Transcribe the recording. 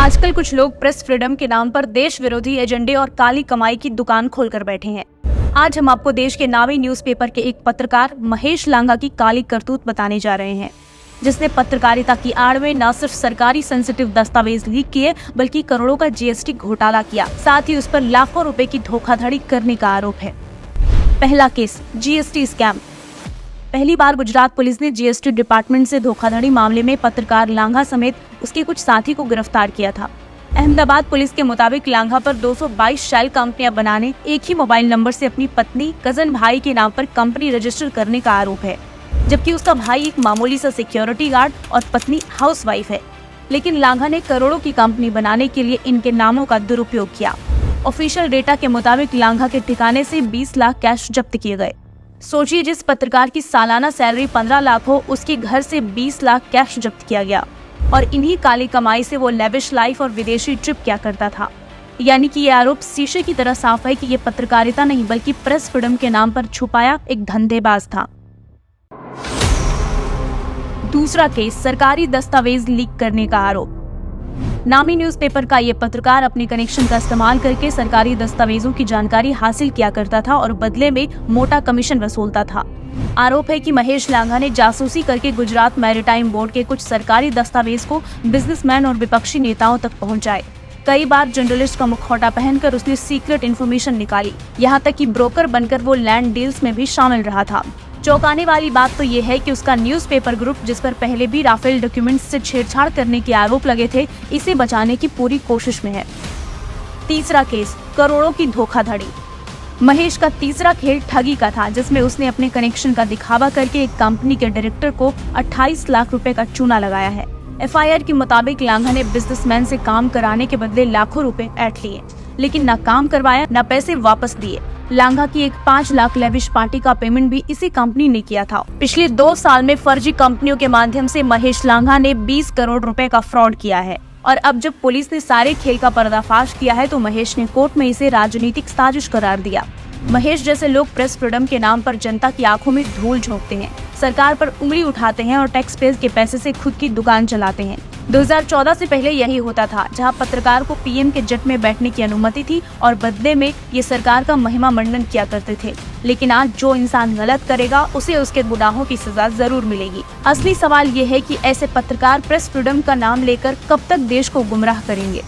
आजकल कुछ लोग प्रेस फ्रीडम के नाम पर देश विरोधी एजेंडे और काली कमाई की दुकान खोलकर बैठे हैं। आज हम आपको देश के नामी न्यूज़पेपर के एक पत्रकार महेश लांघा की काली करतूत बताने जा रहे हैं, जिसने पत्रकारिता की आड़ में न सिर्फ सरकारी सेंसिटिव दस्तावेज लीक किए बल्कि करोड़ों का जीएसटी घोटाला किया। साथ ही उस पर लाखों रुपए की धोखाधड़ी करने का आरोप है। पहला केस, जीएसटी स्कैम। पहली बार गुजरात पुलिस ने जीएसटी डिपार्टमेंट से धोखाधड़ी मामले में पत्रकार लांघा समेत उसके कुछ साथी को गिरफ्तार किया था। अहमदाबाद पुलिस के मुताबिक लांघा पर 222 शेल कंपनियां बनाने, एक ही मोबाइल नंबर से अपनी पत्नी, कजन भाई के नाम पर कंपनी रजिस्टर करने का आरोप है, जबकि उसका भाई एक मामूली सा सिक्योरिटी गार्ड और पत्नी हाउसवाइफ है। लेकिन लांघा ने करोड़ों की कंपनी बनाने के लिए इनके नामों का दुरुपयोग किया। ऑफिशियल डेटा के मुताबिक लांघा के ठिकाने से 20 लाख कैश जब्त किए गए। सोचिए, जिस पत्रकार की सालाना सैलरी 15 लाख हो, उसके घर से 20 लाख कैश जब्त किया गया और इन्हीं काली कमाई से वो लेविश लाइफ और विदेशी ट्रिप क्या करता था। यानी कि ये आरोप शीशे की तरह साफ है कि ये पत्रकारिता नहीं बल्कि प्रेस फ्रीडम के नाम पर छुपाया एक धंधेबाज था। दूसरा केस, सरकारी दस्तावेज लीक करने का आरोप। नामी न्यूज़पेपर का ये पत्रकार अपने कनेक्शन का इस्तेमाल करके सरकारी दस्तावेजों की जानकारी हासिल किया करता था और बदले में मोटा कमीशन वसूलता था। आरोप है कि महेश लांघा ने जासूसी करके गुजरात मैरीटाइम बोर्ड के कुछ सरकारी दस्तावेज को बिजनेसमैन और विपक्षी नेताओं तक पहुंचाए। कई बार जर्नलिस्ट का मुखौटा पहनकर उसने सीक्रेट इन्फॉर्मेशन निकाली, यहाँ तक कि ब्रोकर बनकर वो लैंड डील्स में भी शामिल रहा था। चौंकाने वाली बात तो ये है कि उसका न्यूज़पेपर ग्रुप, जिस पर पहले भी राफेल डॉक्यूमेंट्स से छेड़छाड़ करने के आरोप लगे थे, इसे बचाने की पूरी कोशिश में है। तीसरा केस, करोड़ों की धोखाधड़ी। महेश का तीसरा खेल ठगी का था, जिसमें उसने अपने कनेक्शन का दिखावा करके एक कंपनी के डायरेक्टर को 28 लाख रुपए का चूना लगाया है। एफआईआर के मुताबिक लांघा ने बिजनेसमैन से काम कराने के बदले लाखों रुपए ऐंठ लिए, लेकिन न काम करवाया न पैसे वापस दिए। लांघा की एक 5 लाख लेविश पार्टी का पेमेंट भी इसी कंपनी ने किया था। पिछले 2 साल में फर्जी कंपनियों के माध्यम से महेश लांघा ने 20 करोड़ रुपए का फ्रॉड किया है और अब जब पुलिस ने सारे खेल का पर्दाफाश किया है तो महेश ने कोर्ट में इसे राजनीतिक साजिश करार दिया। महेश जैसे लोग प्रेस फ्रीडम के नाम पर जनता की आंखों में धूल झोंकते हैं, सरकार पर उंगली उठाते हैं और टैक्स पेयर के पैसे से खुद की दुकान चलाते हैं। 2014 से पहले यही होता था, जहां पत्रकार को पीएम के जेट में बैठने की अनुमति थी और बदले में ये सरकार का महिमा मंडन किया करते थे। लेकिन आज जो इंसान गलत करेगा उसे उसके गुनाहों की सजा जरूर मिलेगी। असली सवाल ये है कि ऐसे पत्रकार प्रेस फ्रीडम का नाम लेकर कब तक देश को गुमराह करेंगे।